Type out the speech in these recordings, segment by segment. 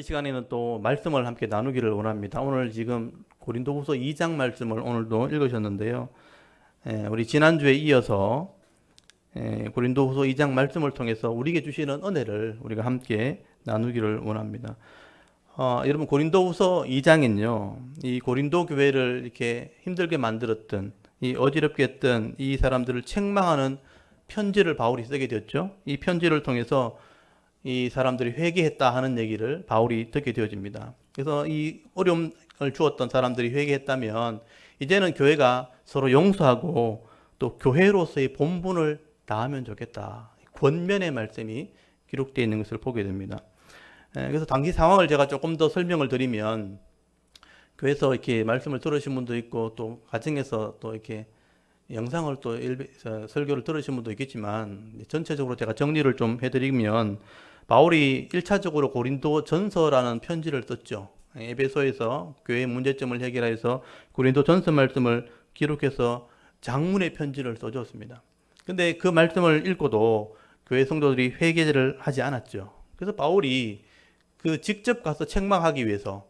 시간에는 또 말씀을 함께 나누기를 원합니다. 오늘 지금 고린도후서 2장 말씀을 오늘도 읽으셨는데요. 우리 지난주에 이어서 고린도후서 2장 말씀을 통해서 우리에게 주시는 은혜를 우리가 함께 나누기를 원합니다. 여러분 고린도후서 2장은요, 이 고린도 교회를 이렇게 힘들게 만들었던, 이 어지럽게 했던 이 사람들을 책망하는 편지를 바울이 쓰게 되었죠. 이 편지를 통해서 이 사람들이 회개했다 하는 얘기를 바울이 듣게 되어집니다. 그래서 이 어려움을 주었던 사람들이 회개했다면 이제는 교회가 서로 용서하고 또 교회로서의 본분을 다하면 좋겠다. 권면의 말씀이 기록되어 있는 것을 보게 됩니다. 그래서 당시 상황을 제가 조금 더 설명을 드리면, 교회에서 이렇게 말씀을 들으신 분도 있고 또 가정에서 또 이렇게 영상을 또 설교를 들으신 분도 있겠지만, 전체적으로 제가 정리를 좀 해드리면, 바울이 1차적으로 고린도 전서라는 편지를 썼죠. 에베소에서 교회의 문제점을 해결해서 고린도 전서 말씀을 기록해서 장문의 편지를 써줬습니다. 근데 그 말씀을 읽고도 교회 성도들이 회개를 하지 않았죠. 그래서 바울이 그 직접 가서 책망하기 위해서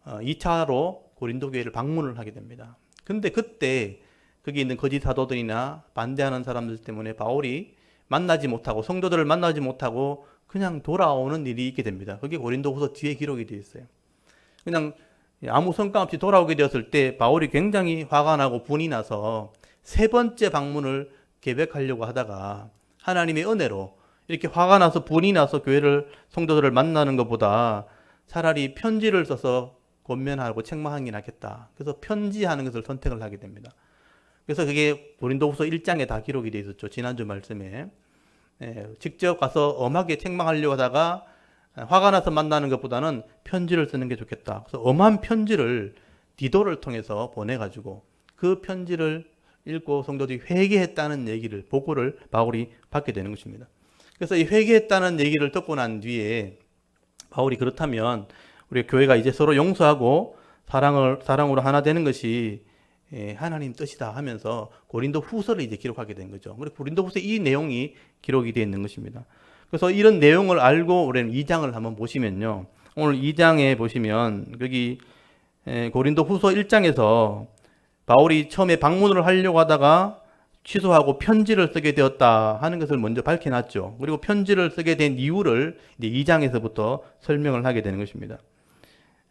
2차로 고린도 교회를 방문을 하게 됩니다. 근데 그때 거기 있는 거짓 사도들이나 반대하는 사람들 때문에 바울이 만나지 못하고, 성도들을 만나지 못하고 그냥 돌아오는 일이 있게 됩니다. 그게 고린도후서 뒤에 기록이 되어 있어요. 그냥 아무 성과 없이 돌아오게 되었을 때 바울이 굉장히 화가 나고 분이 나서 세 번째 방문을 계획하려고 하다가, 하나님의 은혜로 이렇게 화가 나서 분이 나서 교회를, 성도들을 만나는 것보다 차라리 편지를 써서 권면하고 책망하는 게 낫겠다. 그래서 편지하는 것을 선택을 하게 됩니다. 그래서 그게 고린도후서 1장에 다 기록이 되어 있었죠. 지난주 말씀에. 직접 가서 엄하게 책망하려고 하다가 화가 나서 만나는 것보다는 편지를 쓰는 게 좋겠다. 그래서 엄한 편지를 디도를 통해서 보내가지고 그 편지를 읽고 성도들이 회개했다는 얘기를, 보고를 바울이 받게 되는 것입니다. 그래서 이 회개했다는 얘기를 듣고 난 뒤에 바울이, 그렇다면 우리 교회가 이제 서로 용서하고 사랑으로 하나 되는 것이 하나님 뜻이다 하면서 고린도 후서를 이제 기록하게 된 거죠. 그리고 고린도 후서 이 내용이 기록이 되어 있는 것입니다. 그래서 이런 내용을 알고 우리는 2장을 한번 보시면요. 오늘 2장에 보시면 거기 고린도 후서 1장에서 바울이 처음에 방문을 하려고 하다가 취소하고 편지를 쓰게 되었다 하는 것을 먼저 밝혀놨죠. 그리고 편지를 쓰게 된 이유를 이제 2장에서부터 설명을 하게 되는 것입니다.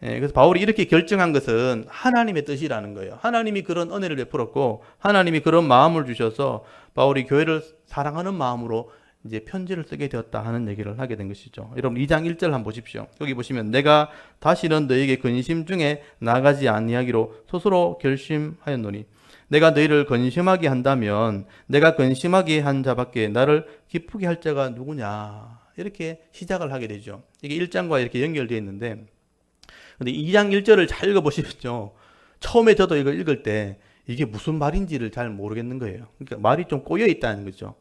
그래서 바울이 이렇게 결정한 것은 하나님의 뜻이라는 거예요. 하나님이 그런 은혜를 베풀었고 하나님이 그런 마음을 주셔서 바울이 교회를 사랑하는 마음으로 이제 편지를 쓰게 되었다 하는 얘기를 하게 된 것이죠. 여러분 2장 1절 한번 보십시오. 여기 보시면, 내가 다시는 너에게 근심 중에 나가지 아니하기로 스스로 결심하였노니, 내가 너희를 근심하게 한다면 내가 근심하게 한 자밖에 나를 기쁘게 할 자가 누구냐, 이렇게 시작을 하게 되죠. 이게 1장과 이렇게 연결되어 있는데, 근데 2장 1절을 잘 읽어보시죠. 처음에 저도 이걸 읽을 때 이게 무슨 말인지를 잘 모르겠는 거예요. 그러니까 말이 좀 꼬여 있다는 거죠.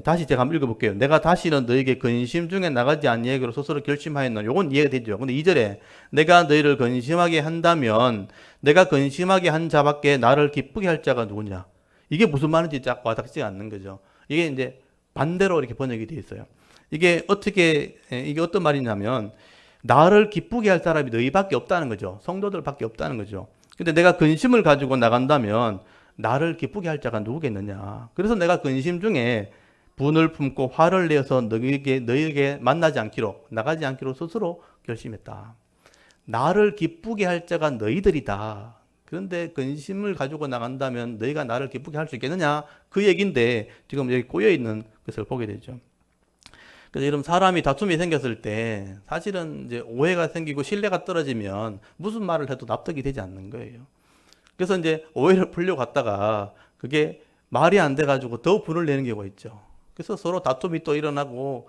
다시 제가 한번 읽어볼게요. 내가 다시는 너에게 근심 중에 나가지 아니하기로 스스로 결심하였노니, 요건 이해가 되죠. 근데 2절에 내가 너희를 근심하게 한다면 내가 근심하게 한 자밖에 나를 기쁘게 할 자가 누구냐, 이게 무슨 말인지 딱 와닿지 않는 거죠. 이게 이제 반대로 이렇게 번역이 되어 있어요. 이게 어떤 말이냐면, 나를 기쁘게 할 사람이 너희밖에 없다는 거죠. 성도들밖에 없다는 거죠. 근데 내가 근심을 가지고 나간다면 나를 기쁘게 할 자가 누구겠느냐. 그래서 내가 근심 중에 분을 품고 화를 내어서 너희에게 나가지 않기로 스스로 결심했다. 나를 기쁘게 할 자가 너희들이다. 그런데 근심을 가지고 나간다면 너희가 나를 기쁘게 할 수 있겠느냐, 그 얘기인데 지금 여기 꼬여 있는 것을 보게 되죠. 그래서 여러분, 사람이 다툼이 생겼을 때 사실은 이제 오해가 생기고 신뢰가 떨어지면 무슨 말을 해도 납득이 되지 않는 거예요. 그래서 이제 오해를 풀려고 갔다가 그게 말이 안 돼가지고 더 분을 내는 경우가 있죠. 그래서 서로 다툼이 또 일어나고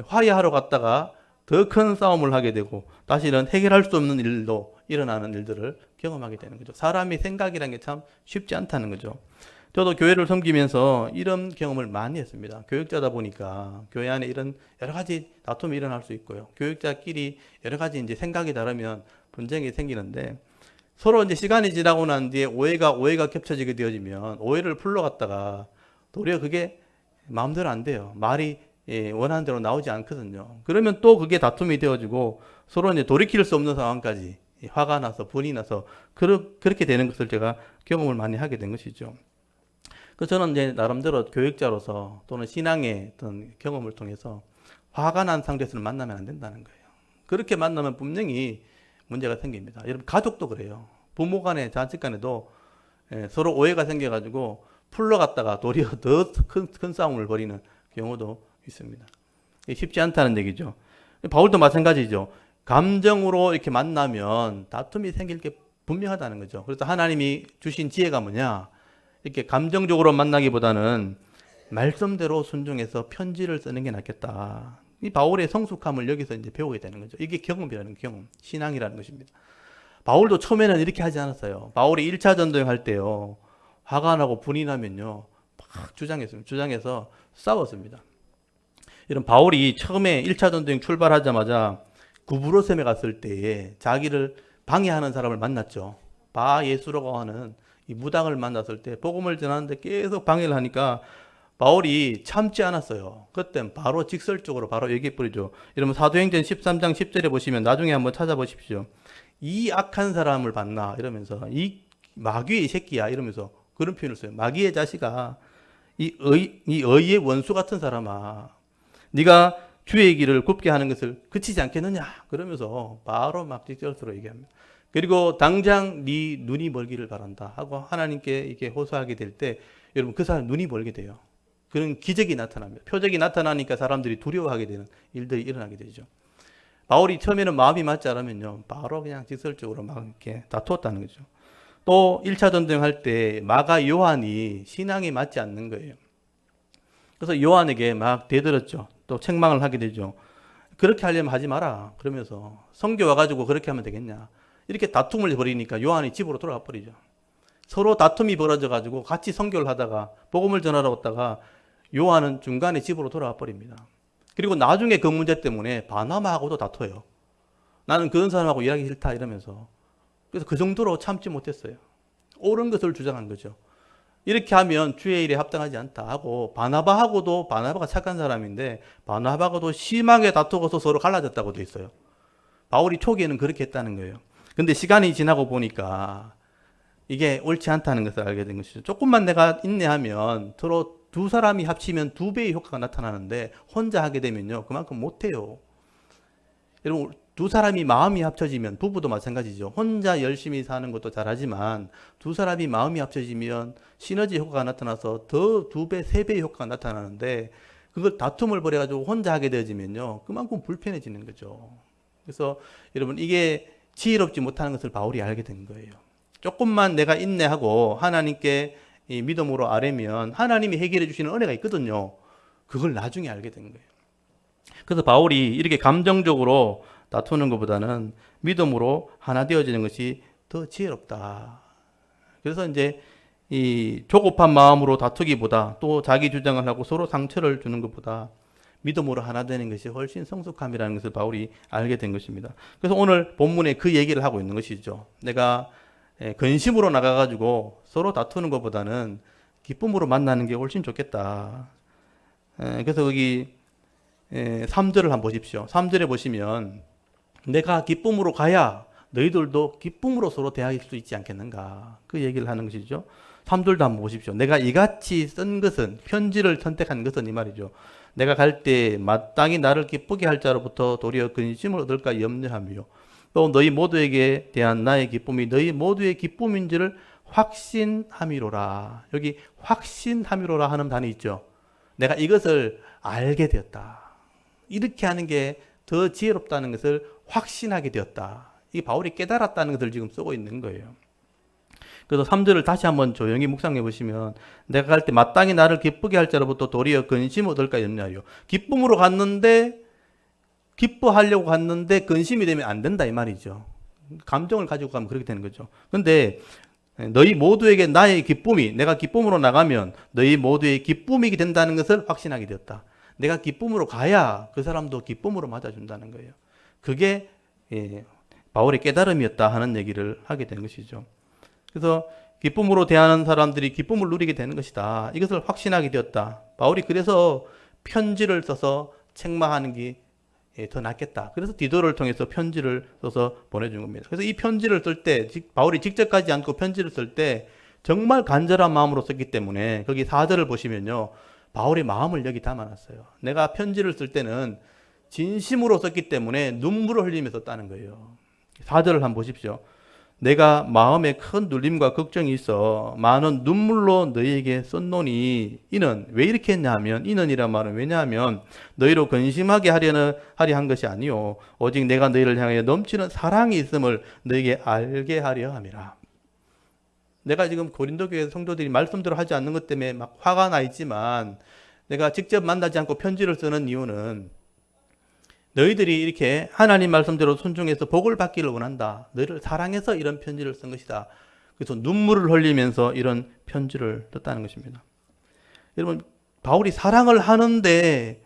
화해하러 갔다가 더 큰 싸움을 하게 되고 다시는 해결할 수 없는 일도 일어나는 일들을 경험하게 되는 거죠. 사람이 생각이라는 게 참 쉽지 않다는 거죠. 저도 교회를 섬기면서 이런 경험을 많이 했습니다. 교육자다 보니까 교회 안에 이런 여러 가지 다툼이 일어날 수 있고요. 교육자끼리 여러 가지 이제 생각이 다르면 분쟁이 생기는데, 서로 이제 시간이 지나고 난 뒤에 오해가 겹쳐지게 되어지면 오해를 풀러 갔다가 도리어 그게 마음대로 안 돼요. 말이 원하는 대로 나오지 않거든요. 그러면 또 그게 다툼이 되어지고 서로 이제 돌이킬 수 없는 상황까지 화가 나서 분이 나서 그렇게 되는 것을 제가 경험을 많이 하게 된 것이죠. 그래서 저는 이제 나름대로 교육자로서 또는 신앙의 어떤 경험을 통해서 화가 난 상대에서는 만나면 안 된다는 거예요. 그렇게 만나면 분명히 문제가 생깁니다. 여러분 가족도 그래요. 부모 간에 자식 간에도 서로 오해가 생겨가지고 풀러갔다가 도리어 더 큰 싸움을 벌이는 경우도 있습니다. 쉽지 않다는 얘기죠. 바울도 마찬가지죠. 감정으로 이렇게 만나면 다툼이 생길 게 분명하다는 거죠. 그래서 하나님이 주신 지혜가 뭐냐? 이렇게 감정적으로 만나기보다는 말씀대로 순종해서 편지를 쓰는 게 낫겠다. 이 바울의 성숙함을 여기서 이제 배우게 되는 거죠. 이게 경험이라는 경험, 신앙이라는 것입니다. 바울도 처음에는 이렇게 하지 않았어요. 바울이 1차 전도할 때요. 화가 나고 분이 나면요. 막 주장했습니다. 주장해서 싸웠습니다. 이런 바울이 처음에 1차 전도행 출발하자마자 구브로셈에 갔을 때에 자기를 방해하는 사람을 만났죠. 바 예수라고 하는 이 무당을 만났을 때 복음을 전하는데 계속 방해를 하니까 바울이 참지 않았어요. 그때 바로 직설적으로 바로 얘기해버리죠. 여러분 사도행전 13장 10절에 보시면 나중에 한번 찾아보십시오. 이 악한 사람을 봤나 이러면서 이 마귀의 새끼야 이러면서 그런 표현을 써요. 마귀의 자식아, 이 의의 원수 같은 사람아, 네가 주의 길을 굽게 하는 것을 그치지 않겠느냐 그러면서 바로 막 직설적으로 얘기합니다. 그리고 당장 네 눈이 멀기를 바란다 하고 하나님께 이렇게 호소하게 될 때 여러분 그 사람 눈이 멀게 돼요. 그런 기적이 나타납니다. 표적이 나타나니까 사람들이 두려워하게 되는 일들이 일어나게 되죠. 바울이 처음에는 마음이 맞지 않으면요 바로 그냥 직설적으로 막 이렇게 다투었다는 거죠. 또 1차 전쟁할 때 마가 요한이 신앙이 맞지 않는 거예요. 그래서 요한에게 막 대들었죠. 또 책망을 하게 되죠. 그렇게 하려면 하지 마라 그러면서 성교 와가지고 그렇게 하면 되겠냐 이렇게 다툼을 벌이니까 요한이 집으로 돌아가 버리죠. 서로 다툼이 벌어져 가지고 같이 선교를 하다가 복음을 전하러 왔다가 요한은 중간에 집으로 돌아가 버립니다. 그리고 나중에 그 문제 때문에 바나바하고도 다퉈요. 나는 그런 사람하고 일하기 싫다 이러면서. 그래서 그 정도로 참지 못했어요. 옳은 것을 주장한 거죠. 이렇게 하면 주의 일에 합당하지 않다 하고 바나바가 착한 사람인데 바나바하고도 심하게 다투고서 서로 갈라졌다고 돼 있어요. 바울이 초기에는 그렇게 했다는 거예요. 근데 시간이 지나고 보니까 이게 옳지 않다는 것을 알게 된 것이죠. 조금만 내가 인내하면 서로 두 사람이 합치면 2배의 효과가 나타나는데 혼자 하게 되면요 그만큼 못해요. 여러분 두 사람이 마음이 합쳐지면 부부도 마찬가지죠. 혼자 열심히 사는 것도 잘하지만 두 사람이 마음이 합쳐지면 시너지 효과가 나타나서 더 2배, 3배의 효과가 나타나는데 그걸 다툼을 벌여가지고 혼자 하게 되어지면요 그만큼 불편해지는 거죠. 그래서 여러분 이게 지혜롭지 못하는 것을 바울이 알게 된 거예요. 조금만 내가 인내하고 하나님께 이 믿음으로 아뢰면 하나님이 해결해 주시는 은혜가 있거든요. 그걸 나중에 알게 된 거예요. 그래서 바울이 이렇게 감정적으로 다투는 것보다는 믿음으로 하나 되어지는 것이 더 지혜롭다. 그래서 이제 이 조급한 마음으로 다투기보다 또 자기 주장을 하고 서로 상처를 주는 것보다 믿음으로 하나 되는 것이 훨씬 성숙함이라는 것을 바울이 알게 된 것입니다. 그래서 오늘 본문에 그 얘기를 하고 있는 것이죠. 내가 근심으로 나가가지고 서로 다투는 것보다는 기쁨으로 만나는 게 훨씬 좋겠다. 그래서 여기 3절을 한번 보십시오. 3절에 보시면 내가 기쁨으로 가야 너희들도 기쁨으로 서로 대할 수 있지 않겠는가. 그 얘기를 하는 것이죠. 3절도 한번 보십시오. 내가 이같이 쓴 것은 편지를 선택한 것은 이 말이죠. 내가 갈 때 마땅히 나를 기쁘게 할 자로부터 도리어 근심을 얻을까 염려하며 또 너희 모두에게 대한 나의 기쁨이 너희 모두의 기쁨인지를 확신함이로라. 여기 확신함이로라 하는 단어 있죠. 내가 이것을 알게 되었다. 이렇게 하는 게 더 지혜롭다는 것을 확신하게 되었다. 이 바울이 깨달았다는 것을 지금 쓰고 있는 거예요. 그래서 3절을 다시 한번 조용히 묵상해 보시면 내가 갈 때 마땅히 나를 기쁘게 할 자로부터 도리어 근심 얻을까 염려하여. 기쁨으로 갔는데 기뻐하려고 갔는데 근심이 되면 안 된다 이 말이죠. 감정을 가지고 가면 그렇게 되는 거죠. 근데 너희 모두에게 나의 기쁨이 내가 기쁨으로 나가면 너희 모두의 기쁨이 된다는 것을 확신하게 되었다. 내가 기쁨으로 가야 그 사람도 기쁨으로 맞아준다는 거예요. 그게 바울의 깨달음이었다 하는 얘기를 하게 된 것이죠. 그래서 기쁨으로 대하는 사람들이 기쁨을 누리게 되는 것이다. 이것을 확신하게 되었다. 바울이 그래서 편지를 써서 책망하는 게 더 낫겠다. 그래서 디도를 통해서 편지를 써서 보내준 겁니다. 그래서 이 편지를 쓸 때, 바울이 직접 가지 않고 편지를 쓸 때 정말 간절한 마음으로 썼기 때문에 거기 4절을 보시면요. 바울의 마음을 여기 담아놨어요. 내가 편지를 쓸 때는 진심으로 썼기 때문에 눈물을 흘리면서 썼다는 거예요. 4절을 한번 보십시오. 내가 마음에 큰 눌림과 걱정이 있어 많은 눈물로 너희에게 썼노니 이는 왜 이렇게 했냐 하면 이는이란 말은 왜냐하면 너희로 근심하게 하려 한 것이 아니요 오직 내가 너희를 향하여 넘치는 사랑이 있음을 너희에게 알게 하려 함이라. 내가 지금 고린도 교회 성도들이 말씀대로 하지 않는 것 때문에 막 화가 나 있지만 내가 직접 만나지 않고 편지를 쓰는 이유는 너희들이 이렇게 하나님 말씀대로 순종해서 복을 받기를 원한다. 너희를 사랑해서 이런 편지를 쓴 것이다. 그래서 눈물을 흘리면서 이런 편지를 썼다는 것입니다. 여러분, 바울이 사랑을 하는데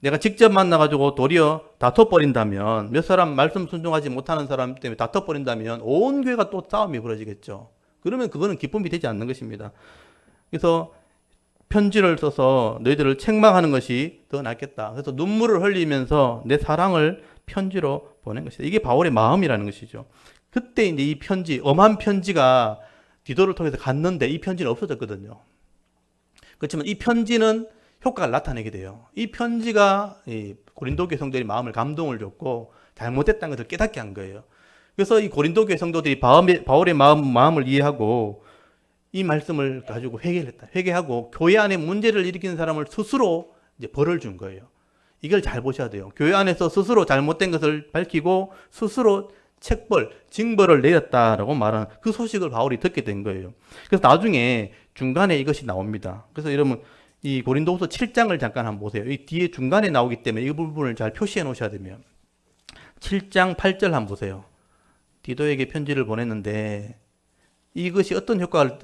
내가 직접 만나가지고 도리어 다퉈버린다면, 몇 사람 말씀 순종하지 못하는 사람 때문에 다퉈버린다면 온 교회가 또 싸움이 벌어지겠죠. 그러면 그거는 기쁨이 되지 않는 것입니다. 그래서 편지를 써서 너희들을 책망하는 것이 더 낫겠다. 그래서 눈물을 흘리면서 내 사랑을 편지로 보낸 것이다. 이게 바울의 마음이라는 것이죠. 그때 이제 이 편지, 엄한 편지가 디도를 통해서 갔는데 이 편지는 없어졌거든요. 그렇지만 이 편지는 효과를 나타내게 돼요. 이 편지가 고린도 교회 성도들이 마음을 감동을 줬고 잘못됐다는 것을 깨닫게 한 거예요. 그래서 이 고린도 교회 성도들이 바울의 마음을 이해하고 이 말씀을 가지고 회개했다. 회개하고 교회 안에 문제를 일으키는 사람을 스스로 이제 벌을 준 거예요. 이걸 잘 보셔야 돼요. 교회 안에서 스스로 잘못된 것을 밝히고 스스로 책벌, 징벌을 내렸다라고 말하는 그 소식을 바울이 듣게 된 거예요. 그래서 나중에 중간에 이것이 나옵니다. 그래서 여러분 이 고린도후서 7장을 잠깐 한번 보세요. 이 뒤에 중간에 나오기 때문에 이 부분을 잘 표시해 놓으셔야 됩니다. 7장 8절 한번 보세요. 디도에게 편지를 보냈는데 이것이 어떤 효과가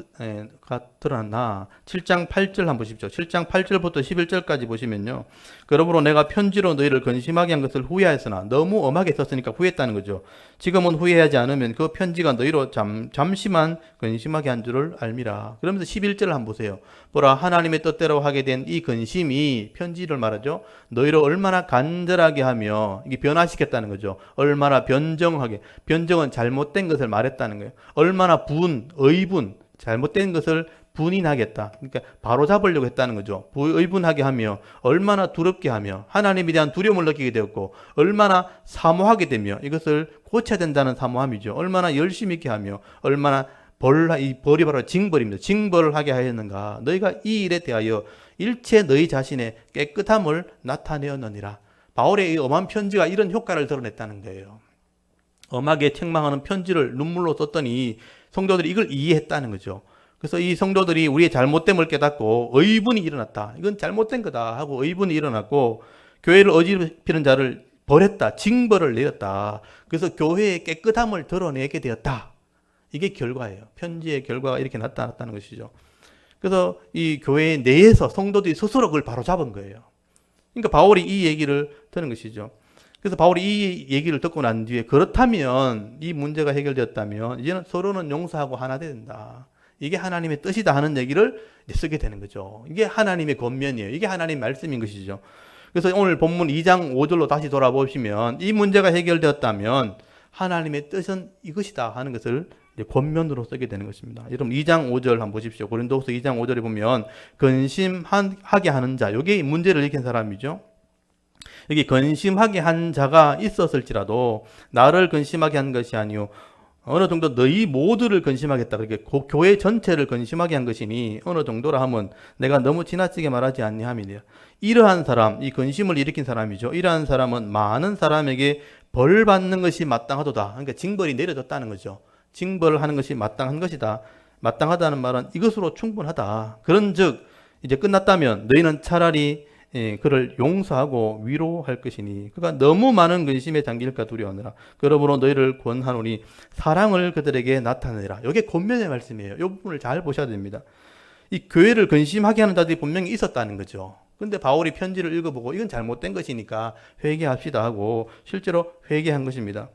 드러났나? 7장 8절 한번 보십시오. 7장 8절부터 11절까지 보시면요. 그러므로 내가 편지로 너희를 근심하게 한 것을 후회하였으나 너무 엄하게 썼으니까 후회했다는 거죠. 지금은 후회하지 않으면 그 편지가 너희로 잠시만 근심하게 한 줄을 알미라. 그러면서 11절을 한번 보세요. 보라 하나님의 뜻대로 하게 된 이 근심이 편지를 말하죠. 너희로 얼마나 간절하게 하며 이게 변화시켰다는 거죠. 얼마나 변정하게. 변정은 잘못된 것을 말했다는 거예요. 얼마나 의분, 잘못된 것을 분인하겠다. 그러니까 바로 잡으려고 했다는 거죠. 의분하게 하며 얼마나 두렵게 하며 하나님에 대한 두려움을 느끼게 되었고 얼마나 사모하게 되며 이것을 고쳐야 된다는 사모함이죠. 얼마나 열심히 있게 하며 얼마나 이 벌이 바로 징벌입니다. 징벌을 하게 하였는가. 너희가 이 일에 대하여 일체 너희 자신의 깨끗함을 나타내었느니라. 바울의 이 엄한 편지가 이런 효과를 드러냈다는 거예요. 엄하게 책망하는 편지를 눈물로 썼더니 성도들이 이걸 이해했다는 거죠. 그래서 이 성도들이 우리의 잘못됨을 깨닫고 의분이 일어났다. 이건 잘못된 거다 하고 의분이 일어났고 교회를 어지럽히는 자를 벌했다. 징벌을 내렸다. 그래서 교회의 깨끗함을 드러내게 되었다. 이게 결과예요. 편지의 결과가 이렇게 나타났다는 것이죠. 그래서 이 교회 내에서 성도들이 스스로 그걸 바로 잡은 거예요. 그러니까 바울이 이 얘기를 드는 것이죠. 그래서 바울이 이 얘기를 듣고 난 뒤에 그렇다면 이 문제가 해결되었다면 이제는 서로는 용서하고 하나 된다. 이게 하나님의 뜻이다 하는 얘기를 쓰게 되는 거죠. 이게 하나님의 권면이에요. 이게 하나님의 말씀인 것이죠. 그래서 오늘 본문 2장 5절로 다시 돌아보시면 이 문제가 해결되었다면 하나님의 뜻은 이것이다 하는 것을 권면으로 쓰게 되는 것입니다. 여러분 2장 5절 한번 보십시오. 고린도후서 2장 5절에 보면 근심하게 하는 자, 이게 문제를 일으킨 사람이죠. 여기 근심하게 한 자가 있었을지라도 나를 근심하게 한 것이 아니요 어느 정도 너희 모두를 근심하겠다. 그렇게 교회 전체를 근심하게 한 것이니 어느 정도라 하면 내가 너무 지나치게 말하지 아니함이니라. 이러한 사람, 이 근심을 일으킨 사람이죠. 이러한 사람은 많은 사람에게 벌 받는 것이 마땅하도다. 그러니까 징벌이 내려졌다는 거죠. 징벌을 하는 것이 마땅한 것이다. 마땅하다는 말은 이것으로 충분하다. 그런즉 이제 끝났다면 너희는 차라리 그를 용서하고 위로할 것이니 그가 너무 많은 근심에 잠길까 두려워하느라 그러므로 너희를 권하노니 사랑을 그들에게 나타내라. 이게 권면의 말씀이에요. 이 부분을 잘 보셔야 됩니다. 이 교회를 근심하게 하는 자들이 분명히 있었다는 거죠. 근데 바울이 편지를 읽어보고 이건 잘못된 것이니까 회개합시다 하고 실제로 회개한 것입니다.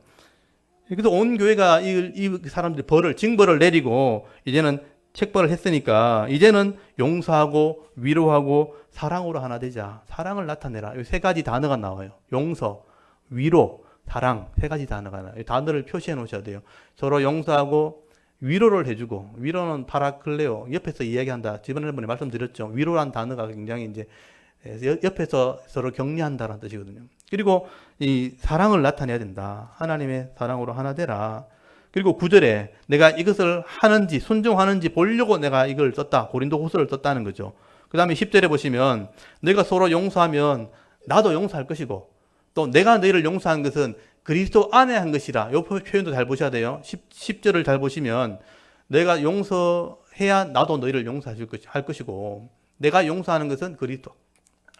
그래서 온 교회가 이 사람들이 징벌을 내리고 이제는 책벌을 했으니까 이제는 용서하고 위로하고 사랑으로 하나 되자. 사랑을 나타내라. 이 세 가지 단어가 나와요. 용서, 위로, 사랑 세 가지 단어가 나와요. 이 단어를 표시해 놓으셔야 돼요. 서로 용서하고 위로를 해주고, 위로는 파라클레오, 옆에서 이야기한다. 지난번에 말씀드렸죠. 위로란 단어가 굉장히 이제 옆에서 서로 격려한다는 뜻이거든요. 그리고 이 사랑을 나타내야 된다. 하나님의 사랑으로 하나 되라. 그리고 9절에 내가 이것을 하는지 순종하는지 보려고 내가 이걸 썼다. 고린도후서를 썼다는 거죠. 그 다음에 10절에 보시면 내가 서로 용서하면 나도 용서할 것이고, 또 내가 너희를 용서한 것은 그리스도 안에 한 것이라. 이 표현도 잘 보셔야 돼요. 10절을 잘 보시면 내가 용서해야 나도 너희를 용서할 것이고, 내가 용서하는 것은 그리스도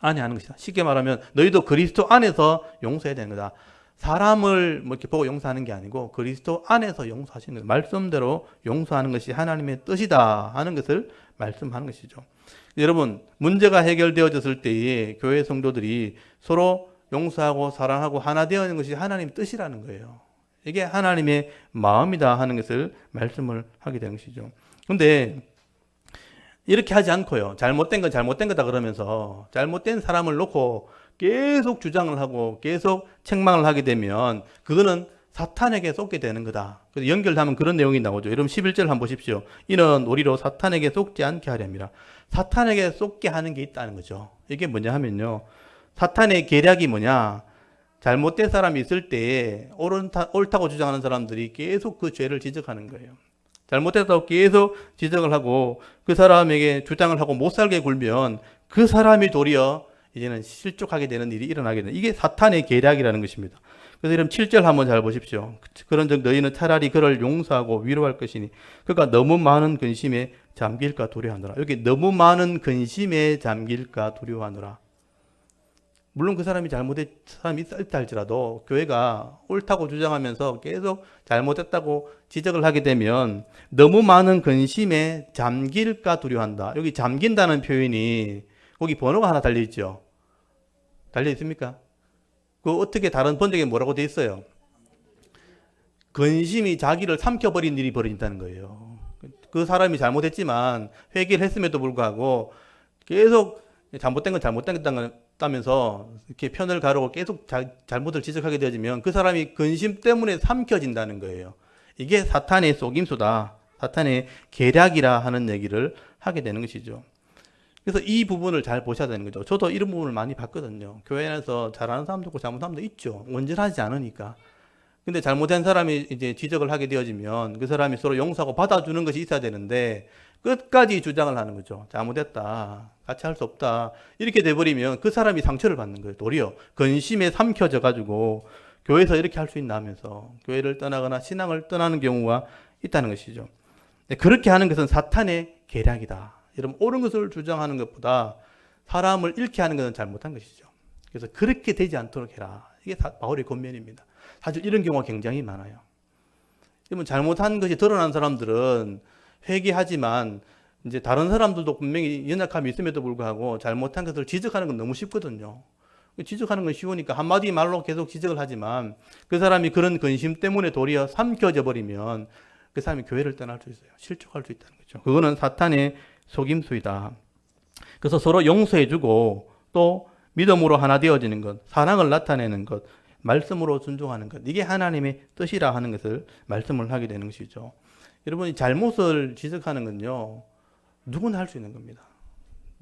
안에 하는 것이다. 쉽게 말하면 너희도 그리스도 안에서 용서해야 되는 거다. 사람을 뭐 이렇게 보고 용서하는 게 아니고 그리스도 안에서 용서하시는 것, 말씀대로 용서하는 것이 하나님의 뜻이다 하는 것을 말씀하는 것이죠. 여러분, 문제가 해결되어졌을 때에 교회 성도들이 서로 용서하고 사랑하고 하나 되어 있는 것이 하나님의 뜻이라는 거예요. 이게 하나님의 마음이다 하는 것을 말씀을 하게 되는 것이죠. 그런데 이렇게 하지 않고요, 잘못된 건 잘못된 거다 그러면서 잘못된 사람을 놓고 계속 주장을 하고 계속 책망을 하게 되면 그거는 사탄에게 쏟게 되는 거다. 그래서 연결하면 그런 내용이 나오죠. 여러분 11절 한번 보십시오. 이는 우리로 사탄에게 쏟지 않게 하렵니다. 사탄에게 쏟게 하는 게 있다는 거죠. 이게 뭐냐 하면요, 사탄의 계략이 뭐냐, 잘못된 사람이 있을 때 옳다고 주장하는 사람들이 계속 그 죄를 지적하는 거예요. 잘못했다고 계속 지적을 하고 그 사람에게 주장을 하고 못 살게 굴면 그 사람이 도리어 이제는 실족하게 되는 일이 일어나게 되는, 이게 사탄의 계략이라는 것입니다. 그래서 여러분 7절 한번 잘 보십시오. 그런즉 너희는 차라리 그를 용서하고 위로할 것이니 그가 너무 많은 근심에 잠길까 두려워하노라. 여기 너무 많은 근심에 잠길까 두려워하노라. 물론 그 사람이 잘못된 사람이 있다 할지라도 교회가 옳다고 주장하면서 계속 잘못했다고 지적을 하게 되면 너무 많은 근심에 잠길까 두려워한다. 여기 잠긴다는 표현이 거기 번호가 하나 달려있죠. 달려있습니까? 그 어떻게 다른 번역에 뭐라고 돼 있어요? 근심이 자기를 삼켜버린 일이 벌어진다는 거예요. 그 사람이 잘못했지만 회개를 했음에도 불구하고 계속 잘못된 건 잘못됐다면서 이렇게 편을 가르고 계속 잘못을 지적하게 되어지면 그 사람이 근심 때문에 삼켜진다는 거예요. 이게 사탄의 속임수다, 사탄의 계략이라 하는 얘기를 하게 되는 것이죠. 그래서 이 부분을 잘 보셔야 되는 거죠. 저도 이런 부분을 많이 봤거든요. 교회 안에서 잘하는 사람도 있고 잘못하는 사람도 있죠. 온전하지 않으니까. 근데 잘못된 사람이 이제 지적을 하게 되어지면 그 사람이 서로 용서하고 받아주는 것이 있어야 되는데 끝까지 주장을 하는 거죠. 잘못했다, 같이 할 수 없다, 이렇게 돼버리면 그 사람이 상처를 받는 거예요. 도리어 근심에 삼켜져 가지고 교회에서 이렇게 할 수 있나 하면서 교회를 떠나거나 신앙을 떠나는 경우가 있다는 것이죠. 그렇게 하는 것은 사탄의 계략이다. 여러분, 옳은 것을 주장하는 것보다 사람을 잃게 하는 것은 잘못한 것이죠. 그래서 그렇게 되지 않도록 해라. 이게 바울의 권면입니다. 사실 이런 경우가 굉장히 많아요. 여러분, 잘못한 것이 드러난 사람들은 회개하지만 이제 다른 사람들도 분명히 연약함이 있음에도 불구하고 잘못한 것을 지적하는 건 너무 쉽거든요. 지적하는 건 쉬우니까 한마디 말로 계속 지적을 하지만 그 사람이 그런 근심 때문에 도리어 삼켜져 버리면 그 사람이 교회를 떠날 수 있어요. 실족할 수 있다는 거죠. 그거는 사탄의 속임수이다. 그래서 서로 용서해주고 또 믿음으로 하나 되어지는 것, 사랑을 나타내는 것, 말씀으로 순종하는 것, 이게 하나님의 뜻이라 하는 것을 말씀을 하게 되는 것이죠. 여러분이 잘못을 지적하는 건요, 누구나 할 수 있는 겁니다.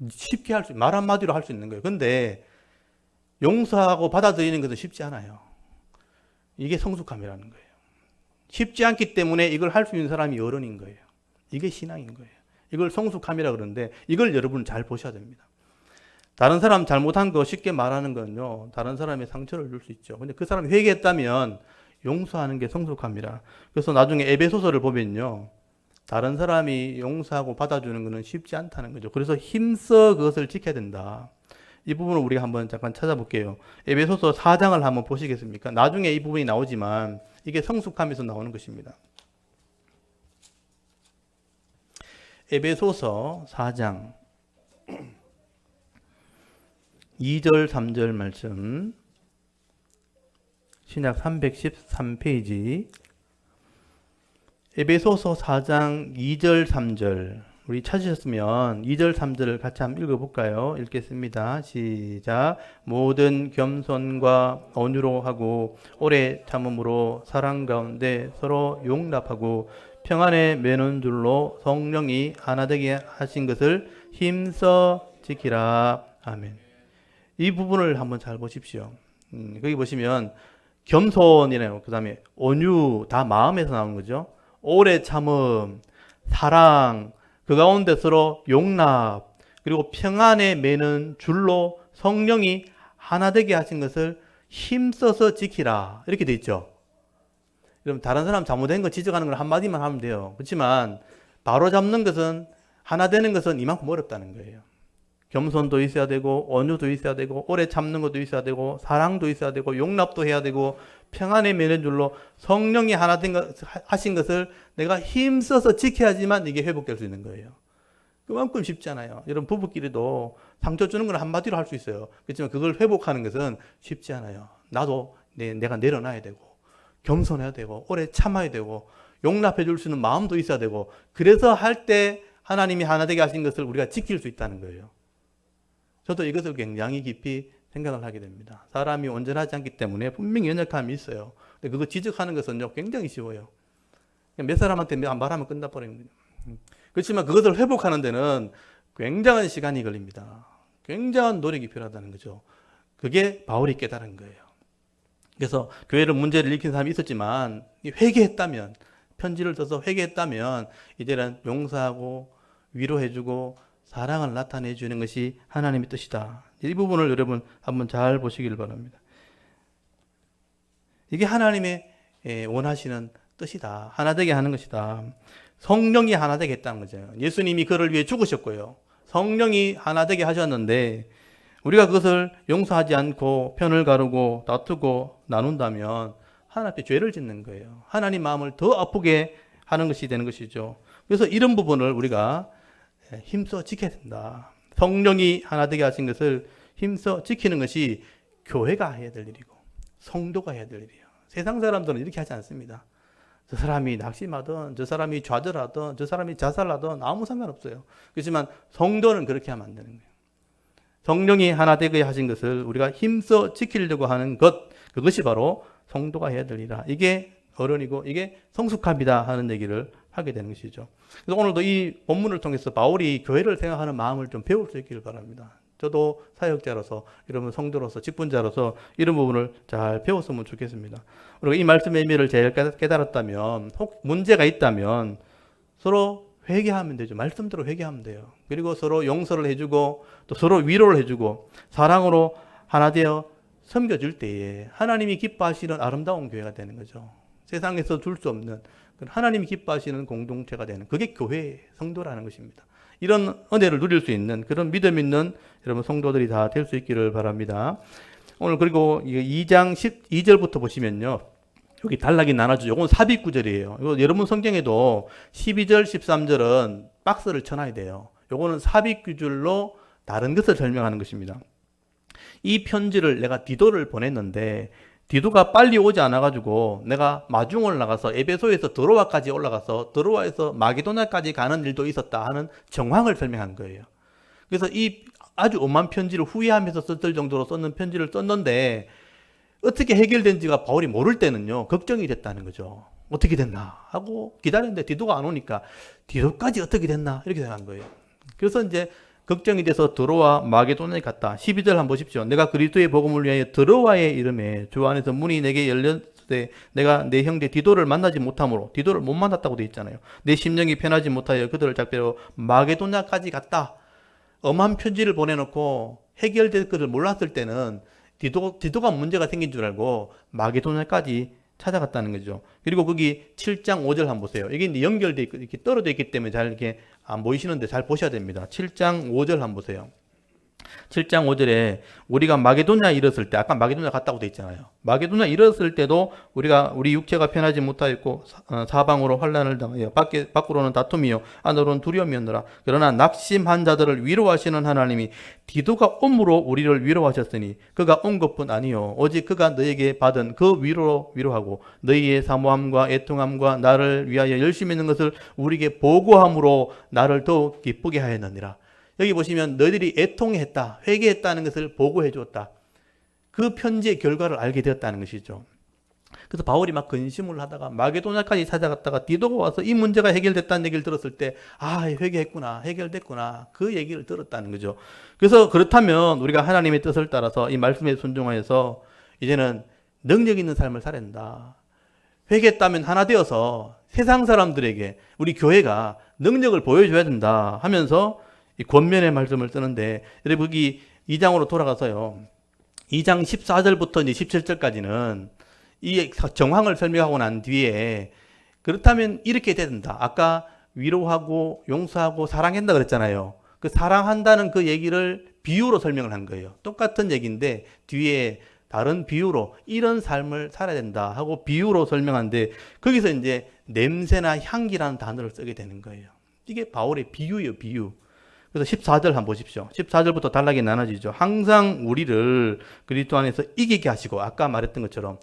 쉽게 말 한마디로 할 수 있는 거예요. 근데 용서하고 받아들이는 것은 쉽지 않아요. 이게 성숙함이라는 거예요. 쉽지 않기 때문에 이걸 할 수 있는 사람이 어른인 거예요. 이게 신앙인 거예요. 이걸 성숙함이라 그러는데 이걸 여러분 잘 보셔야 됩니다. 다른 사람 잘못한 거 쉽게 말하는 건요, 다른 사람의 상처를 줄 수 있죠. 근데 그 사람이 회개했다면 용서하는 게 성숙함이라. 그래서 나중에 에베소서를 보면요, 다른 사람이 용서하고 받아주는 것은 쉽지 않다는 거죠. 그래서 힘써 그것을 지켜야 된다. 이 부분을 우리가 한번 잠깐 찾아볼게요. 에베소서 4장을 한번 보시겠습니까? 나중에 이 부분이 나오지만 이게 성숙함에서 나오는 것입니다. 에베소서 4장 2절 3절 말씀, 신약 313페이지 에베소서 4장 2절 3절 우리 찾으셨으면 2절 3절을 같이 한번 읽어볼까요? 읽겠습니다. 시작. 모든 겸손과 온유로 하고 오래 참음으로 사랑 가운데 서로 용납하고 평안에 매는 줄로 성령이 하나 되게 하신 것을 힘써 지키라. 아멘. 이 부분을 한번 잘 보십시오. 거기 보시면 겸손이네요. 그 다음에 온유, 다 마음에서 나오는 거죠. 오래 참음, 사랑, 그 가운데 서로 용납, 그리고 평안에 매는 줄로 성령이 하나 되게 하신 것을 힘써서 지키라. 이렇게 돼 있죠. 그럼 다른 사람 잘못된 거 지적하는 걸 한마디만 하면 돼요. 그렇지만 바로 잡는 것은, 하나 되는 것은 이만큼 어렵다는 거예요. 겸손도 있어야 되고 온유도 있어야 되고 오래 참는 것도 있어야 되고 사랑도 있어야 되고 용납도 해야 되고 평안에 매는 줄로 성령이 하나 된 것, 하신 것을 내가 힘써서 지켜야지만 이게 회복될 수 있는 거예요. 그만큼 쉽지 않아요. 여러분 부부끼리도 상처 주는 건 한마디로 할 수 있어요. 그렇지만 그걸 회복하는 것은 쉽지 않아요. 나도 내가 내려놔야 되고 겸손해야 되고 오래 참아야 되고 용납해 줄 수 있는 마음도 있어야 되고, 그래서 할 때 하나님이 하나 되게 하신 것을 우리가 지킬 수 있다는 거예요. 저도 이것을 굉장히 깊이 생각을 하게 됩니다. 사람이 온전하지 않기 때문에 분명히 연약함이 있어요. 근데 그거 지적하는 것은요, 굉장히 쉬워요. 몇 사람한테 말하면 끝나버리는 거예요. 그렇지만 그것을 회복하는 데는 굉장한 시간이 걸립니다. 굉장한 노력이 필요하다는 거죠. 그게 바울이 깨달은 거예요. 그래서 교회를 문제를 일으킨 사람이 있었지만 회개했다면, 편지를 써서 회개했다면 이제는 용서하고 위로해주고 사랑을 나타내 주는 것이 하나님의 뜻이다. 이 부분을 여러분 한번 잘 보시길 바랍니다. 이게 하나님의 원하시는 뜻이다. 하나 되게 하는 것이다. 성령이 하나 되게 했다는 거죠. 예수님이 그를 위해 죽으셨고요. 성령이 하나 되게 하셨는데 우리가 그것을 용서하지 않고 편을 가르고 다투고 나눈다면 하나님 앞에 죄를 짓는 거예요. 하나님 마음을 더 아프게 하는 것이 되는 것이죠. 그래서 이런 부분을 우리가 힘써 지켜야 된다. 성령이 하나 되게 하신 것을 힘써 지키는 것이 교회가 해야 될 일이고 성도가 해야 될 일이에요. 세상 사람들은 이렇게 하지 않습니다. 저 사람이 낙심하든 저 사람이 좌절하든 저 사람이 자살하든 아무 상관없어요. 그렇지만 성도는 그렇게 하면 안 되는 거예요. 성령이 하나 되게 하신 것을 우리가 힘써 지키려고 하는 것, 그것이 바로 성도가 해야 될 일이다. 이게 어른이고 이게 성숙합니다 하는 얘기를 하게 되는 것이죠. 그래서 오늘도 이 본문을 통해서 바울이 교회를 생각하는 마음을 좀 배울 수 있기를 바랍니다. 저도 사역자로서, 여러분 성도로서, 직분자로서 이런 부분을 잘 배웠으면 좋겠습니다. 우리가 이 말씀의 의미를 잘 깨달았다면, 혹 문제가 있다면 서로 회개하면 되죠. 말씀대로 회개하면 돼요. 그리고 서로 용서를 해주고 또 서로 위로를 해주고 사랑으로 하나 되어 섬겨줄 때에 하나님이 기뻐하시는 아름다운 교회가 되는 거죠. 세상에서 줄 수 없는 하나님이 기뻐하시는 공동체가 되는, 그게 교회 성도라는 것입니다. 이런 은혜를 누릴 수 있는 그런 믿음 있는 여러분 성도들이 다 될 수 있기를 바랍니다. 오늘 그리고 2장 12절부터 보시면요, 여기 단락이 나눠져. 이건 삽입 구절이에요. 이거 여러분 성경에도 12절, 13절은 박스를 쳐놔야 돼요. 이거는 삽입 구절로 다른 것을 설명하는 것입니다. 이 편지를 내가 디도를 보냈는데 디도가 빨리 오지 않아가지고 내가 마중을 나가서 에베소에서 드로아까지 올라가서 드로아에서 마게도냐까지 가는 일도 있었다 하는 정황을 설명한 거예요. 그래서 이 아주 엄한 편지를 후회하면서 썼을 정도로 썼는 편지를 썼는데 어떻게 해결된지가 바울이 모를 때는요, 걱정이 됐다는 거죠. 어떻게 됐나 하고 기다렸는데 디도가 안 오니까 디도까지 어떻게 됐나 이렇게 생각한 거예요. 그래서 이제 걱정이 돼서 드로아 마게도냐에 갔다. 12절 한번 보십시오. 내가 그리스도의 복음을 위하여 드로아의 이름에 주 안에서 문이 내게 열렸을 때 내가 내 형제 디도를 만나지 못함으로, 디도를 못 만났다고 돼 있잖아요. 내 심령이 편하지 못하여 그들을 작별하고 마게도냐까지 갔다. 엄한 편지를 보내놓고 해결될 것을 몰랐을 때는 디도가 문제가 생긴 줄 알고 마게도냐까지 찾아갔다는 거죠. 그리고 거기 7장 5절 한번 보세요. 이게 이제 연결돼 있고 이렇게 떨어져 있기 때문에 잘 이렇게 안 보이시는데 잘 보셔야 됩니다. 7장 5절 한번 보세요. 7장 5절에 우리가 마게도냐 이르렀을 때, 아까 마게도냐 갔다고 돼 있잖아요. 마게도냐 이르렀을 때도 우리 육체가 편하지 못하였고 사방으로 환난을 당하여 밖으로는 다툼이요 안으로는 두려움이었노라. 그러나 낙심한 자들을 위로하시는 하나님이 디도가 옴으로 우리를 위로하셨으니 그가 온 것뿐 아니요 오직 그가 너에게 받은 그 위로로 위로하고 너희의 사모함과 애통함과 나를 위하여 열심히 있는 것을 우리에게 보고함으로 나를 더욱 기쁘게 하였느니라. 여기 보시면 너희들이 애통했다, 회개했다는 것을 보고해 주었다. 그 편지의 결과를 알게 되었다는 것이죠. 그래서 바울이 막 근심을 하다가 마게도냐까지 찾아갔다가 디도가 와서 이 문제가 해결됐다는 얘기를 들었을 때 회개했구나, 해결됐구나, 그 얘기를 들었다는 거죠. 그래서 그렇다면 우리가 하나님의 뜻을 따라서 이 말씀에 순종하여서 이제는 능력 있는 삶을 살아야 된다. 회개했다면 하나 되어서 세상 사람들에게 우리 교회가 능력을 보여줘야 된다 하면서 이 권면의 말씀을 쓰는데, 여러분 여기 2장으로 돌아가서요, 2장 14절부터 이제 17절까지는 이 정황을 설명하고 난 뒤에 그렇다면 이렇게 돼야 된다. 아까 위로하고 용서하고 사랑한다 그랬잖아요. 그 사랑한다는 그 얘기를 비유로 설명을 한 거예요. 똑같은 얘기인데 뒤에 다른 비유로 이런 삶을 살아야 된다 하고 비유로 설명하는데, 거기서 이제 냄새나 향기라는 단어를 쓰게 되는 거예요. 이게 바울의 비유예요, 비유. 그래서 14절 한번 보십시오. 14절부터 단락이 나눠지죠. 항상 우리를 그리스도 안에서 이기게 하시고, 아까 말했던 것처럼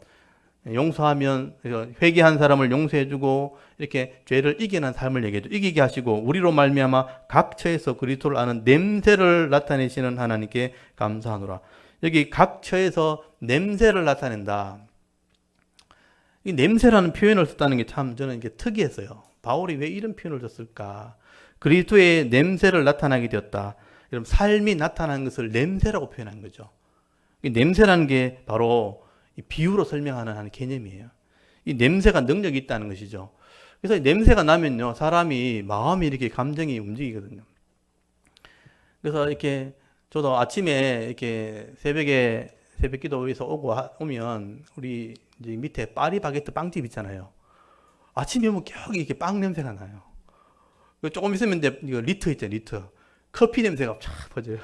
용서하면, 회개한 사람을 용서해주고 이렇게 죄를 이기는 삶을 얘기해줘. 이기게 하시고 우리로 말미암아 각 처에서 그리스도를 아는 냄새를 나타내시는 하나님께 감사하노라. 여기 각 처에서 냄새를 나타낸다. 이 냄새라는 표현을 썼다는 게 참 저는 이게 특이했어요. 바울이 왜 이런 표현을 썼을까? 그리스도의 냄새를 나타나게 되었다. 여러분, 삶이 나타나는 것을 냄새라고 표현한 거죠. 이 냄새라는 게 바로 이 비유로 설명하는 하는 개념이에요. 이 냄새가 능력이 있다는 것이죠. 그래서 이 냄새가 나면요, 사람이 마음이 이렇게 감정이 움직이거든요. 그래서 이렇게 저도 아침에 이렇게 새벽 기도에서 오면 우리 이제 밑에 파리바게뜨 빵집 있잖아요. 아침에 오면 계속 이렇게 빵 냄새가 나요. 조금 있으면 이제 이거 리트 있잖아요, 리트. 커피 냄새가 쫙 퍼져요.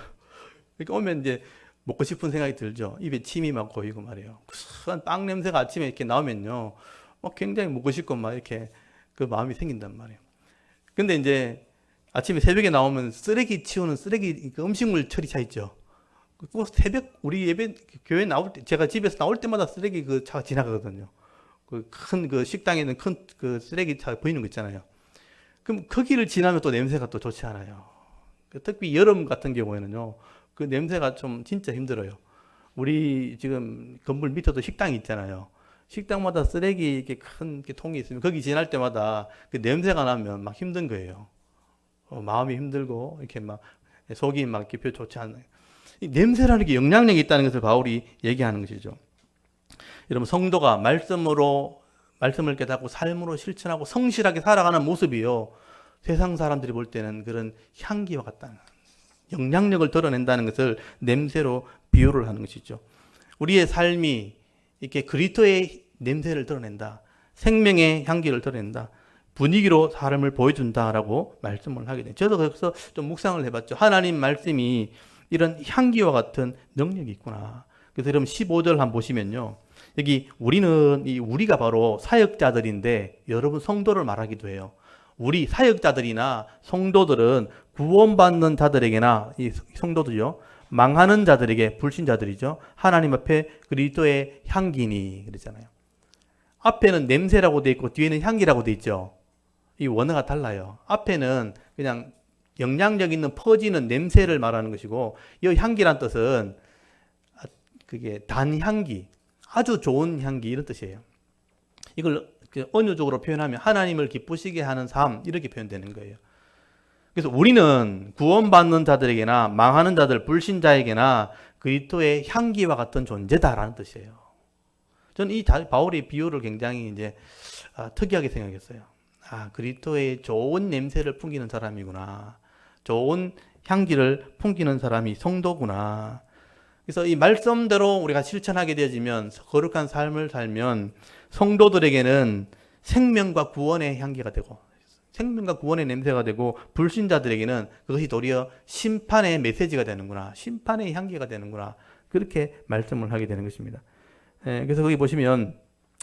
이렇게 오면 이제 먹고 싶은 생각이 들죠. 입에 침이 막 고이고 말이에요. 구수한 빵 냄새가 아침에 이렇게 나오면요, 굉장히 먹고 싶고 막 이렇게 그 마음이 생긴단 말이에요. 근데 이제 아침에 새벽에 나오면 쓰레기 치우는 쓰레기 그 음식물 처리차 있죠. 그 새벽 우리 교회 나올 때, 제가 집에서 나올 때마다 쓰레기 그 차가 지나가거든요. 그 큰 그 식당에는 큰 그 쓰레기 차 보이는 거 있잖아요. 그럼 거기를 지나면 또 냄새가 또 좋지 않아요. 특히 여름 같은 경우에는요, 그 냄새가 좀 진짜 힘들어요. 우리 지금 건물 밑에도 식당이 있잖아요. 식당마다 쓰레기 이렇게 큰 통이 있으면 거기 지날 때마다 그 냄새가 나면 막 힘든 거예요. 마음이 힘들고 이렇게 막 속이 막 이렇게 별 좋지 않아요. 이 냄새라는 게 영향력이 있다는 것을 바울이 얘기하는 것이죠. 여러분, 성도가 말씀을 깨닫고 삶으로 실천하고 성실하게 살아가는 모습이요, 세상 사람들이 볼 때는 그런 향기와 같다는, 영향력을 드러낸다는 것을 냄새로 비유를 하는 것이죠. 우리의 삶이 이렇게 그리스도의 냄새를 드러낸다, 생명의 향기를 드러낸다, 분위기로 사람을 보여준다라고 말씀을 하게 돼요. 저도 그래서 좀 묵상을 해봤죠. 하나님 말씀이 이런 향기와 같은 능력이 있구나. 그래서 여러분 15절 한번 보시면요, 여기 우리가 바로 사역자들인데 여러분 성도를 말하기도 해요. 우리 사역자들이나 성도들은 구원받는 자들에게나, 이 성도들요, 망하는 자들에게, 불신자들이죠, 하나님 앞에 그리스도의 향기니 그러잖아요. 앞에는 냄새라고 돼 있고 뒤에는 향기라고 돼 있죠. 이 원어가 달라요. 앞에는 그냥 영향력 있는 퍼지는 냄새를 말하는 것이고, 이 향기란 뜻은 그게 단향기, 아주 좋은 향기, 이런 뜻이에요. 이걸 언어적으로 표현하면 하나님을 기쁘시게 하는 삶, 이렇게 표현되는 거예요. 그래서 우리는 구원받는 자들에게나 망하는 자들, 불신자에게나 그리스도의 향기와 같은 존재다라는 뜻이에요. 저는 이 바울의 비유를 굉장히 이제 특이하게 생각했어요. 그리스도의 좋은 냄새를 풍기는 사람이구나, 좋은 향기를 풍기는 사람이 성도구나. 그래서 이 말씀대로 우리가 실천하게 되어지면, 거룩한 삶을 살면 성도들에게는 생명과 구원의 향기가 되고, 생명과 구원의 냄새가 되고 불신자들에게는 그것이 도리어 심판의 메시지가 되는구나. 심판의 향기가 되는구나. 그렇게 말씀을 하게 되는 것입니다. 그래서 거기 보시면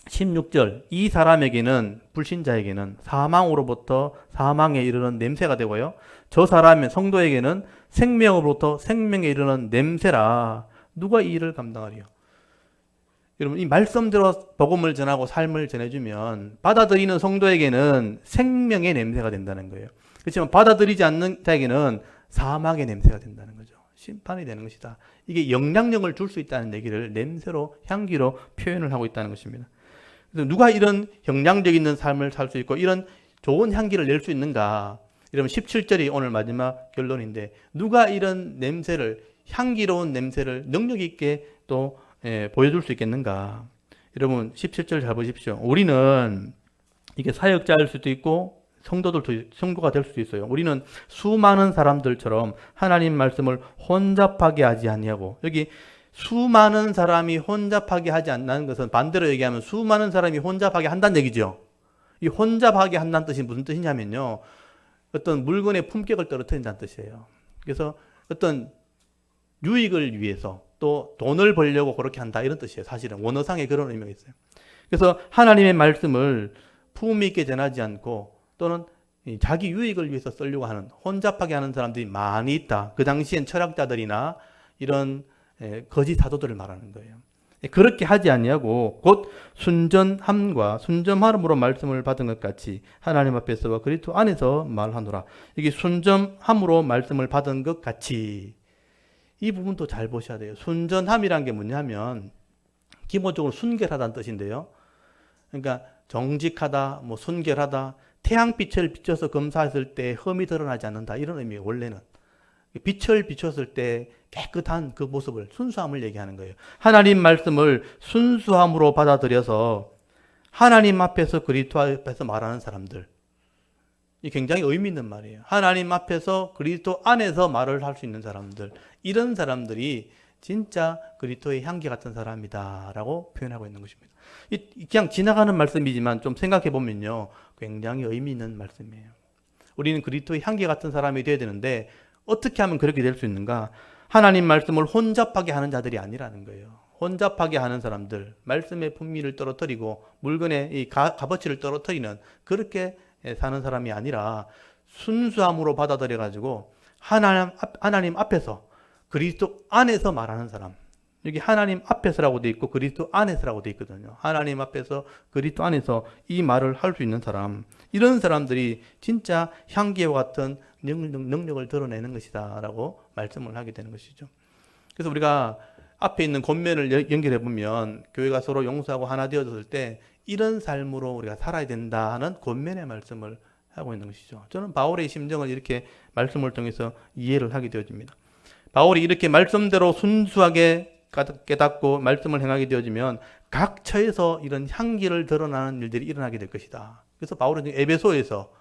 16절 이 사람에게는 불신자에게는 사망으로부터 사망에 이르는 냄새가 되고요. 저 사람의 성도에게는 생명으로부터 생명에 이르는 냄새라. 누가 이 일을 감당하리요? 여러분 이 말씀대로 복음을 전하고 삶을 전해주면 받아들이는 성도에게는 생명의 냄새가 된다는 거예요. 그렇지만 받아들이지 않는 자에게는 사망의 냄새가 된다는 거죠. 심판이 되는 것이다. 이게 영향력을 줄 수 있다는 얘기를 냄새로 향기로 표현을 하고 있다는 것입니다. 그래서 누가 이런 영향력 있는 삶을 살 수 있고 이런 좋은 향기를 낼 수 있는가? 이러면 17절이 오늘 마지막 결론인데 누가 이런 냄새를 향기로운 냄새를 능력 있게 또 보여줄 수 있겠는가? 여러분 17절 잘 보십시오. 우리는 이게 사역자일 수도 있고 성도가 될 수도 있어요. 우리는 수많은 사람들처럼 하나님 말씀을 혼잡하게 하지 아니하고 여기 수많은 사람이 혼잡하게 하지 않는 것은 반대로 얘기하면 수많은 사람이 혼잡하게 한다는 얘기죠. 이 혼잡하게 한다는 뜻이 무슨 뜻이냐면요. 어떤 물건의 품격을 떨어뜨린다는 뜻이에요. 그래서 어떤 유익을 위해서 또 돈을 벌려고 그렇게 한다 이런 뜻이에요. 사실은 원어상에 그런 의미가 있어요. 그래서 하나님의 말씀을 품 있게 전하지 않고 또는 자기 유익을 위해서 쓰려고 하는 혼잡하게 하는 사람들이 많이 있다. 그 당시엔 철학자들이나 이런 거짓 사도들을 말하는 거예요. 그렇게 하지 아니하고 곧 순전함과 순전함으로 말씀을 받은 것 같이 하나님 앞에서와 그리스도 안에서 말하노라. 이게 순전함으로 말씀을 받은 것 같이 이 부분도 잘 보셔야 돼요. 순전함이란 게 뭐냐면 기본적으로 순결하다는 뜻인데요. 그러니까 정직하다, 뭐 순결하다, 태양빛을 비춰서 검사했을 때 흠이 드러나지 않는다 이런 의미예요. 원래는 빛을 비췄을 때 깨끗한 그 모습을 순수함을 얘기하는 거예요. 하나님 말씀을 순수함으로 받아들여서 하나님 앞에서 그리스도 앞에서 말하는 사람들 이 굉장히 의미 있는 말이에요. 하나님 앞에서 그리스도 안에서 말을 할 수 있는 사람들 이런 사람들이 진짜 그리스도의 향기 같은 사람이다라고 표현하고 있는 것입니다. 그냥 지나가는 말씀이지만 좀 생각해 보면요 굉장히 의미 있는 말씀이에요. 우리는 그리스도의 향기 같은 사람이 되어야 되는데 어떻게 하면 그렇게 될 수 있는가? 하나님 말씀을 혼잡하게 하는 자들이 아니라는 거예요. 혼잡하게 하는 사람들, 말씀의 풍미를 떨어뜨리고 물건의 이 값어치를 떨어뜨리는 그렇게 사는 사람이 아니라 순수함으로 받아들여 가지고 하나님 앞에서 그리스도 안에서 말하는 사람. 여기 하나님 앞에서라고 돼 있고 그리스도 안에서라고 돼 있거든요. 하나님 앞에서 그리스도 안에서 이 말을 할 수 있는 사람. 이런 사람들이 진짜 향기와 같은 능력을 드러내는 것이다 라고 말씀을 하게 되는 것이죠. 그래서 우리가 앞에 있는 권면을 연결해 보면 교회가 서로 용서하고 하나 되어졌을 때 이런 삶으로 우리가 살아야 된다 하는 권면의 말씀을 하고 있는 것이죠. 저는 바울의 심정을 이렇게 말씀을 통해서 이해를 하게 되어집니다. 바울이 이렇게 말씀대로 순수하게 깨닫고 말씀을 행하게 되어지면 각 처에서 이런 향기를 드러나는 일들이 일어나게 될 것이다. 그래서 바울은 에베소에서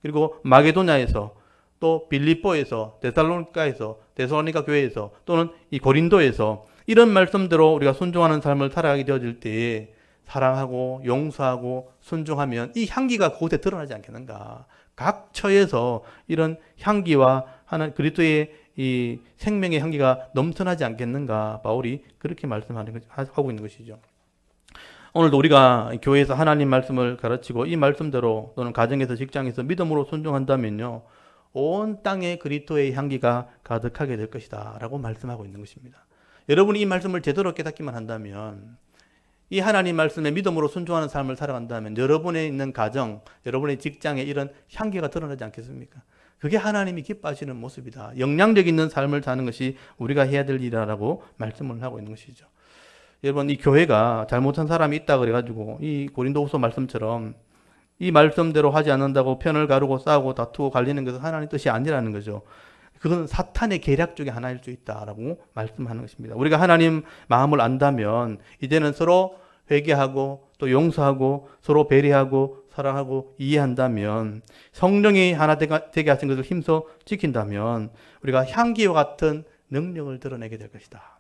그리고 마게도냐에서 또 빌립보에서 데살로니가 교회에서 또는 이 고린도에서 이런 말씀대로 우리가 순종하는 삶을 살아가게 되어질 때에 사랑하고 용서하고 순종하면 이 향기가 그곳에 드러나지 않겠는가. 각 처에서 이런 향기와 그리스도의 이 생명의 향기가 넘쳐나지 않겠는가. 바울이 그렇게 하고 있는 것이죠. 오늘도 우리가 교회에서 하나님 말씀을 가르치고 이 말씀대로 또는 가정에서 직장에서 믿음으로 순종한다면요. 온 땅에 그리스도의 향기가 가득하게 될 것이다 라고 말씀하고 있는 것입니다. 여러분이 이 말씀을 제대로 깨닫기만 한다면 이 하나님 말씀에 믿음으로 순종하는 삶을 살아간다면 여러분의 있는 가정, 여러분의 직장에 이런 향기가 드러나지 않겠습니까? 그게 하나님이 기뻐하시는 모습이다. 영향력 있는 삶을 사는 것이 우리가 해야 될 일이라고 말씀을 하고 있는 것이죠. 여러분 이 교회가 잘못한 사람이 있다 그래가지고 이 고린도후서 말씀처럼 이 말씀대로 하지 않는다고 편을 가르고 싸우고 다투고 갈리는 것은 하나님 뜻이 아니라는 거죠. 그건 사탄의 계략 중에 하나일 수 있다라고 말씀하는 것입니다. 우리가 하나님 마음을 안다면 이제는 서로 회개하고 또 용서하고 서로 배려하고 사랑하고 이해한다면 성령이 하나 되게 하신 것을 힘써 지킨다면 우리가 향기와 같은 능력을 드러내게 될 것이다.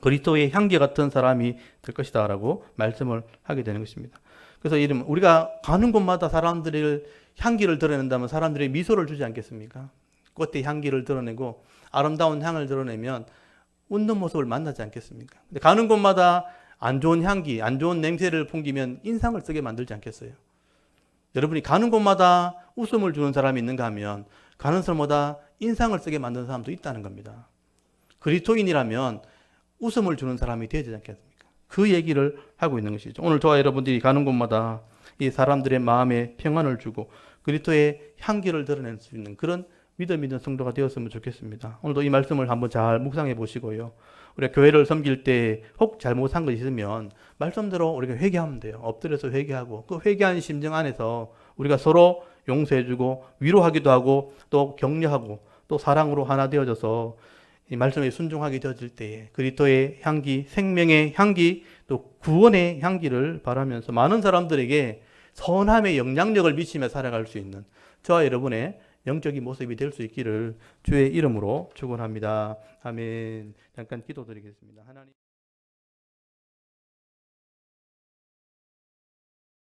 그리스도의 향기 같은 사람이 될 것이다 라고 말씀을 하게 되는 것입니다. 그래서 이름 우리가 가는 곳마다 사람들을 향기를 드러낸다면 사람들이 미소를 주지 않겠습니까? 꽃의 향기를 드러내고 아름다운 향을 드러내면 웃는 모습을 만나지 않겠습니까? 근데 가는 곳마다 안 좋은 향기, 안 좋은 냄새를 풍기면 인상을 쓰게 만들지 않겠어요? 여러분이 가는 곳마다 웃음을 주는 사람이 있는가 하면 가는 사람마다 인상을 쓰게 만드는 사람도 있다는 겁니다. 그리스도인이라면 웃음을 주는 사람이 되어야 되지 않겠습니까? 그 얘기를 하고 있는 것이죠. 오늘 저와 여러분들이 가는 곳마다 이 사람들의 마음에 평안을 주고 그리스도의 향기를 드러낼 수 있는 그런 믿음 있는 성도가 되었으면 좋겠습니다. 오늘도 이 말씀을 한번 잘 묵상해 보시고요. 우리가 교회를 섬길 때 혹 잘못한 것이 있으면 말씀대로 우리가 회개하면 돼요. 엎드려서 회개하고 그 회개한 심정 안에서 우리가 서로 용서해주고 위로하기도 하고 또 격려하고 또 사랑으로 하나 되어져서 이 말씀에 순종하게 되어질 때에 그리스도의 향기, 생명의 향기, 또 구원의 향기를 바라면서 많은 사람들에게 선함의 영향력을 미치며 살아갈 수 있는 저와 여러분의 영적인 모습이 될 수 있기를 주의 이름으로 축원합니다. 아멘. 잠깐 기도드리겠습니다. 하나님.